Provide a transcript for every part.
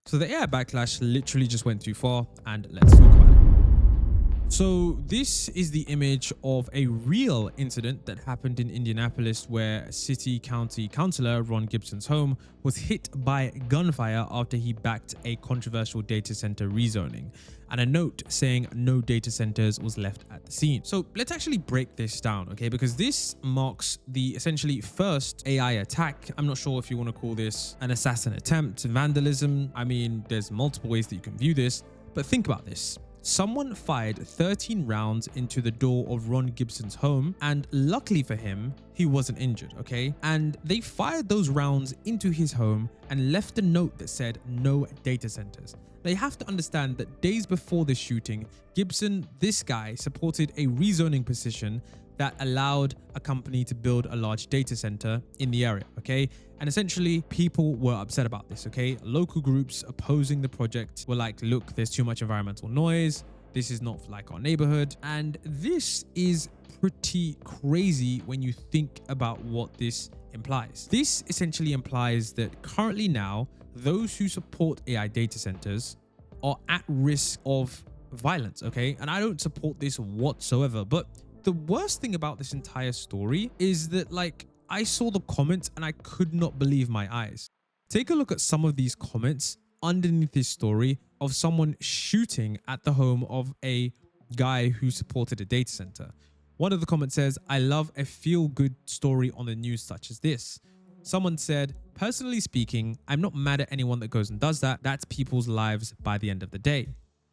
So the AI backlash literally just went too far, and let's talk about it. So this is the image of a real incident that happened in Indianapolis, where City County Councilor Ron Gibson's home was hit by gunfire after he backed a controversial data center rezoning, and a note saying no data centers was left at the scene. So let's actually break this down, okay? Because this marks the essentially first AI attack. I'm not sure if you want to call this an assassin attempt, vandalism. I mean, there's multiple ways that you can view this, but think about this. Someone fired 13 rounds into the door of Ron Gibson's home, and luckily for him, he wasn't injured, okay? And they fired those rounds into his home and left a note that said no data centers. They have to understand that days before this shooting, Gibson, this guy, supported a rezoning petition that allowed a company to build a large data center in the area, okay? And essentially, people were upset about this, okay? Local groups opposing the project were like, look, there's too much environmental noise. This is not like our neighborhood. And this is pretty crazy when you think about what this implies. This essentially implies that currently now, those who support AI data centers are at risk of violence, okay? And I don't support this whatsoever, but the worst thing about this entire story is that, like, I saw the comments and I could not believe my eyes. Take a look at some of these comments underneath this story of someone shooting at the home of a guy who supported a data center. One of the comments says, "I love a feel-good story on the news such as this." Someone said, "Personally speaking, I'm not mad at anyone that goes and does that. That's people's lives by the end of the day."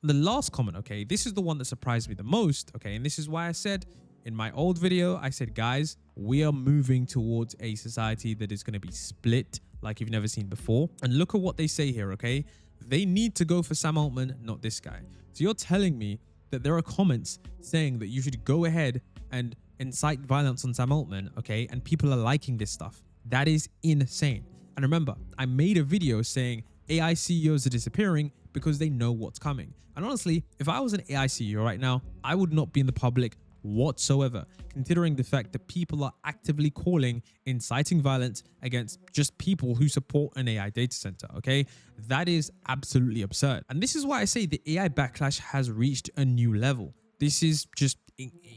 The last comment, okay, this is the one that surprised me the most, okay, and this is why I said in my old video, I said, guys, we are moving towards a society that is going to be split like you've never seen before. And look at what they say here, okay? They need to go for Sam Altman, not this guy. So you're telling me that there are comments saying that you should go ahead and incite violence on Sam Altman, okay, and people are liking this stuff. That is insane. And remember, I made a video saying AI CEOs are disappearing because they know what's coming. And honestly, if I was an AI CEO right now, I would not be in the public whatsoever, considering the fact that people are actively calling inciting violence against just people who support an AI data center, okay? That is absolutely absurd. And this is why I say the AI backlash has reached a new level. This is just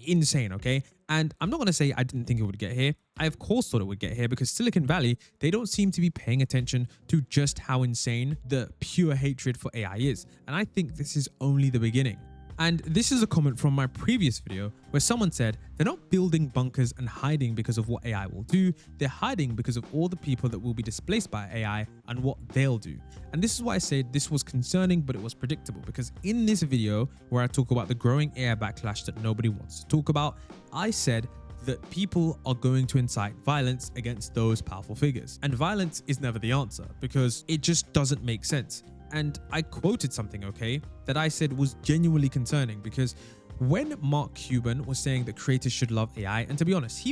insane, okay? And I'm not going to say I didn't think it would get here. I of course thought it would get here because Silicon Valley, they don't seem to be paying attention to just how insane the pure hatred for AI is. And I think this is only the beginning. And this is a comment from my previous video where someone said they're not building bunkers and hiding because of what AI will do. They're hiding because of all the people that will be displaced by AI and what they'll do. And this is why I said this was concerning, but it was predictable, because in this video where I talk about the growing AI backlash that nobody wants to talk about, I said that people are going to incite violence against those powerful figures. And violence is never the answer because it just doesn't make sense. And I quoted something, okay, that I said was genuinely concerning, because when Mark Cuban was saying that creators should love AI, and to be honest,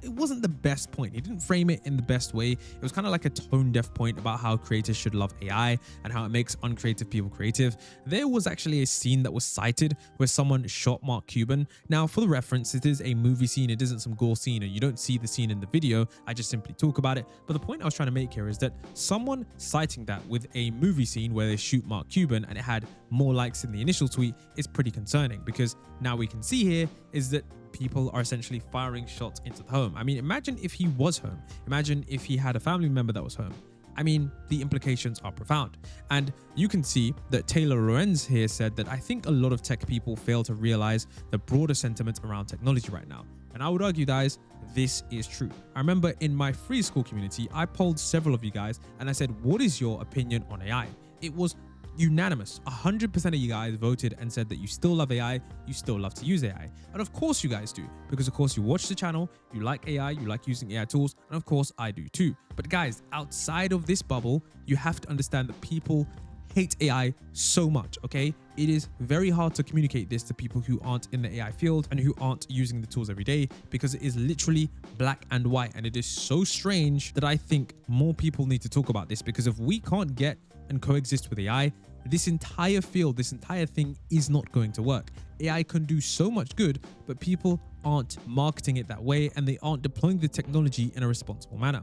it wasn't the best point. He didn't frame it in the best way. It was kind of like a tone-deaf point about how creators should love AI and how it makes uncreative people creative. There was actually a scene that was cited where someone shot Mark Cuban. Now, for the reference, it is a movie scene. It isn't some gore scene, and you don't see the scene in the video. I just simply talk about it. But the point I was trying to make here is that someone citing that with a movie scene where they shoot Mark Cuban and it had more likes than the initial tweet is pretty concerning, because now we can see here is that people are essentially firing shots into the home. I mean, imagine if he was home. Imagine if he had a family member that was home. I mean, the implications are profound. And you can see that Taylor Lorenz here said that I think a lot of tech people fail to realize the broader sentiment around technology right now. And I would argue, guys, this is true. I remember in my free school community, I polled several of you guys and I said, what is your opinion on AI? It was unanimous. 100% of you guys voted and said that you still love AI, you still love to use AI. And of course you guys do, because of course you watch the channel, you like AI, you like using AI tools, and of course I do too. But guys, outside of this bubble, you have to understand that people hate AI so much, okay? It is very hard to communicate this to people who aren't in the AI field and who aren't using the tools every day, because it is literally black and white. And it is so strange that I think more people need to talk about this, because if we can't get and coexist with AI, this entire field, this entire thing is not going to work. AI can do so much good, but people aren't marketing it that way and they aren't deploying the technology in a responsible manner.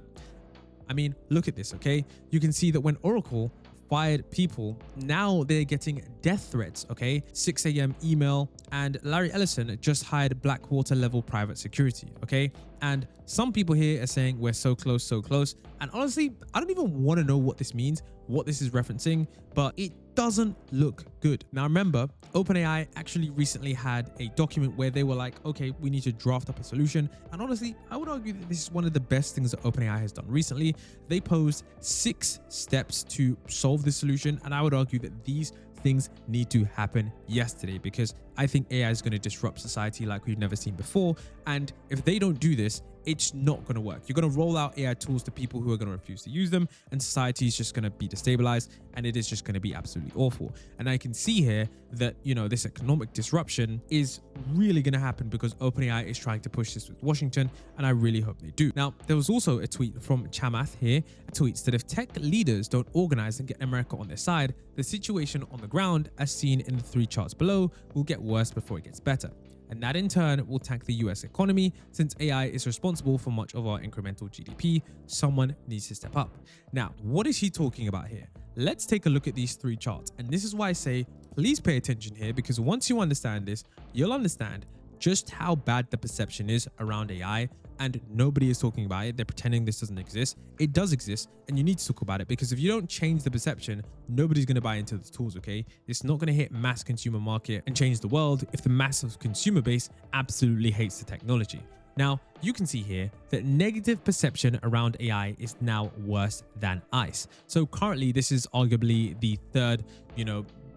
I mean, look at this, okay? You can see that when Oracle fired people, now they're getting death threats, okay? 6 a.m. email, and Larry Ellison just hired Blackwater level private security, okay? And some people here are saying we're so close, so close. And honestly, I don't even want to know what this means, what this is referencing, but it doesn't look good. Now remember, OpenAI actually recently had a document where they were like, okay, we need to draft up a solution. And honestly, I would argue that this is one of the best things that OpenAI has done recently. They posed 6 steps to solve this solution. And I would argue that these things need to happen yesterday, because I think AI is going to disrupt society like we've never seen before. And if they don't do this, it's not going to work. You're going to roll out AI tools to people who are going to refuse to use them, and society is just going to be destabilized, and it is just going to be absolutely awful. And I can see here that, you know, this economic disruption is really going to happen because OpenAI is trying to push this with Washington, and I really hope they do. Now, there was also a tweet from Chamath here, tweets that if tech leaders don't organize and get America on their side, the situation on the ground, as seen in the 3 charts below, will get worse before it gets better. And that in turn will tank the US economy, since AI is responsible for much of our incremental GDP. Someone needs to step up. Now, what is he talking about here? Let's take a look at these 3 charts. And this is why I say, please pay attention here, because once you understand this, you'll understand just how bad the perception is around AI, and nobody is talking about it. They're pretending this doesn't exist. It does exist, and you need to talk about it, because if you don't change the perception, nobody's going to buy into the tools, okay? It's not going to hit mass consumer market and change the world if the massive consumer base absolutely hates the technology. Now, you can see here that negative perception around AI is now worse than ICE. So currently, this is arguably the third,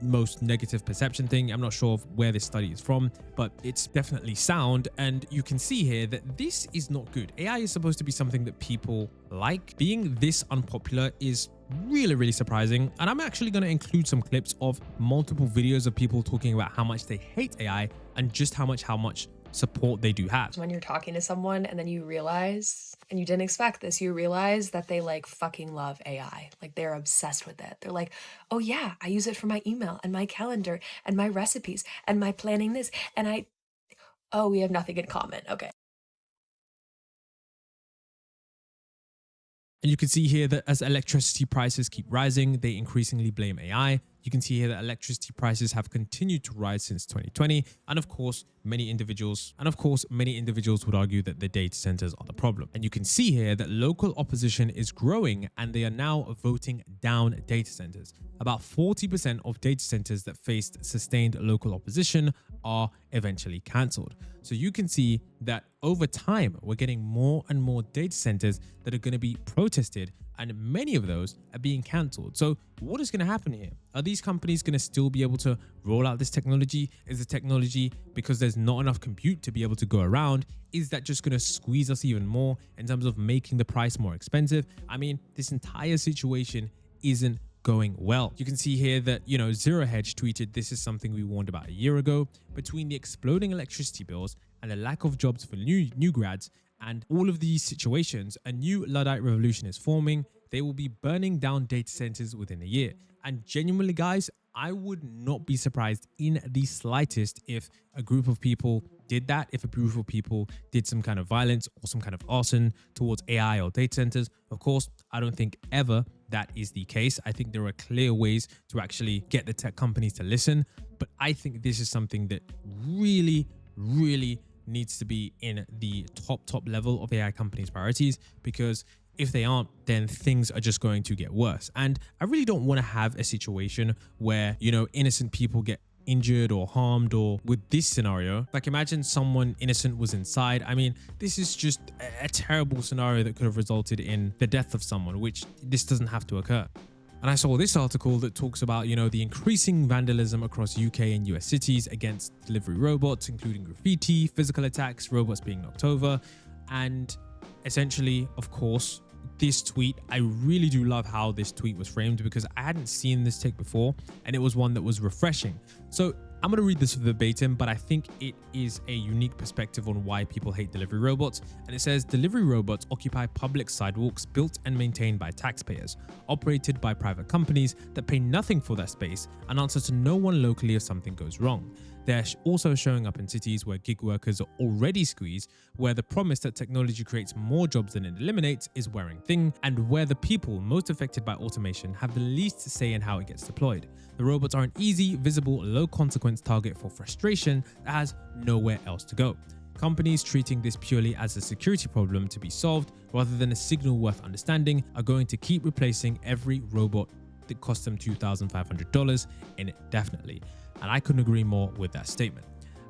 most negative perception thing. I'm not sure of where this study is from, but it's definitely sound. And you can see here that this is not good. AI is supposed to be something that people like. Being this unpopular is really surprising. And I'm actually going to include some clips of multiple videos of people talking about how much they hate AI and just how much support they do have. When you're talking to someone and then you realize, and you didn't expect this, you realize that they like fucking love AI. Like they're obsessed with it. They're like, oh yeah, I use it for my email and my calendar and my recipes and my planning this. And oh, we have nothing in common. Okay. And you can see here that as electricity prices keep rising, they increasingly blame AI. You can see here that electricity prices have continued to rise since 2020. And of course, many individuals would argue that the data centers are the problem. And you can see here that local opposition is growing, and they are now voting down data centers. About 40% of data centers that faced sustained local opposition are eventually cancelled. So you can see that over time, we're getting more and more data centers that are going to be protested, and many of those are being cancelled. So what is going to happen here? Are these companies going to still be able to roll out this technology? Is the technology, because there's not enough compute to be able to go around, is that just going to squeeze us even more in terms of making the price more expensive? I mean, this entire situation isn't going well. You can see here that, Zero Hedge tweeted, this is something we warned about a year ago. Between the exploding electricity bills and the lack of jobs for new grads, and all of these situations, a new Luddite revolution is forming. They will be burning down data centers within a year. And genuinely, guys, I would not be surprised in the slightest if a group of people did that, if a group of people did some kind of violence or some kind of arson towards AI or data centers. Of course, I don't think ever that is the case. I think there are clear ways to actually get the tech companies to listen. But I think this is something that really needs to be in the top level of AI companies' priorities, because if they aren't, then things are just going to get worse. And I really don't want to have a situation where, innocent people get injured or harmed, or with this scenario, like imagine someone innocent was inside. I mean, this is just a terrible scenario that could have resulted in the death of someone, which this doesn't have to occur. And I saw this article that talks about, the increasing vandalism across UK and US cities against delivery robots, including graffiti, physical attacks, robots being knocked over. And essentially, of course, this tweet, I really do love how this tweet was framed, because I hadn't seen this take before, and it was one that was refreshing. So I'm going to read this verbatim, but I think it is a unique perspective on why people hate delivery robots. And it says, delivery robots occupy public sidewalks built and maintained by taxpayers, operated by private companies that pay nothing for their space and answer to no one locally if something goes wrong. They're also showing up in cities where gig workers are already squeezed, where the promise that technology creates more jobs than it eliminates is wearing thin, and where the people most affected by automation have the least say in how it gets deployed. The robots are an easy, visible, low-consequence target for frustration that has nowhere else to go. Companies treating this purely as a security problem to be solved rather than a signal worth understanding are going to keep replacing every robot that costs them $2,500 indefinitely. And I couldn't agree more with that statement.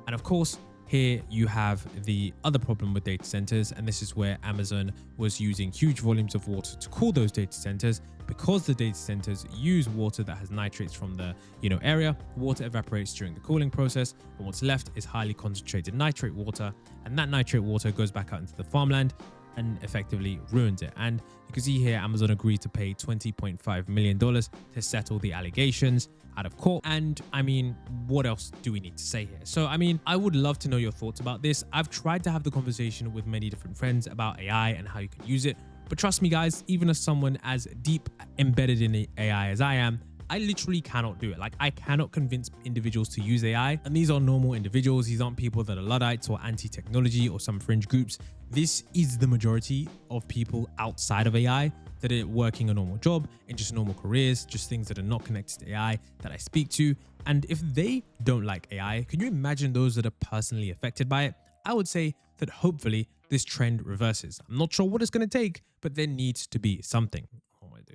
And of course, here you have the other problem with data centers, and this is where Amazon was using huge volumes of water to cool those data centers. Because the data centers use water that has nitrates from the area, water evaporates during the cooling process, and what's left is highly concentrated nitrate water, and that nitrate water goes back out into the farmland and effectively ruins it. And you can see here Amazon agreed to pay $20.5 million to settle the allegations out of court. And I mean, what else do we need to say here? So, I mean, I would love to know your thoughts about this. I've tried to have the conversation with many different friends about AI and how you can use it. But trust me, guys, even as someone as deep embedded in AI as I am, I literally cannot do it. Like, I cannot convince individuals to use AI. And these are normal individuals. These aren't people that are Luddites or anti-technology or some fringe groups. This is the majority of people outside of AI that are working a normal job in just normal careers, just things that are not connected to AI that I speak to. And if they don't like AI, can you imagine those that are personally affected by it? I would say that hopefully this trend reverses. I'm not sure what it's going to take, but there needs to be something.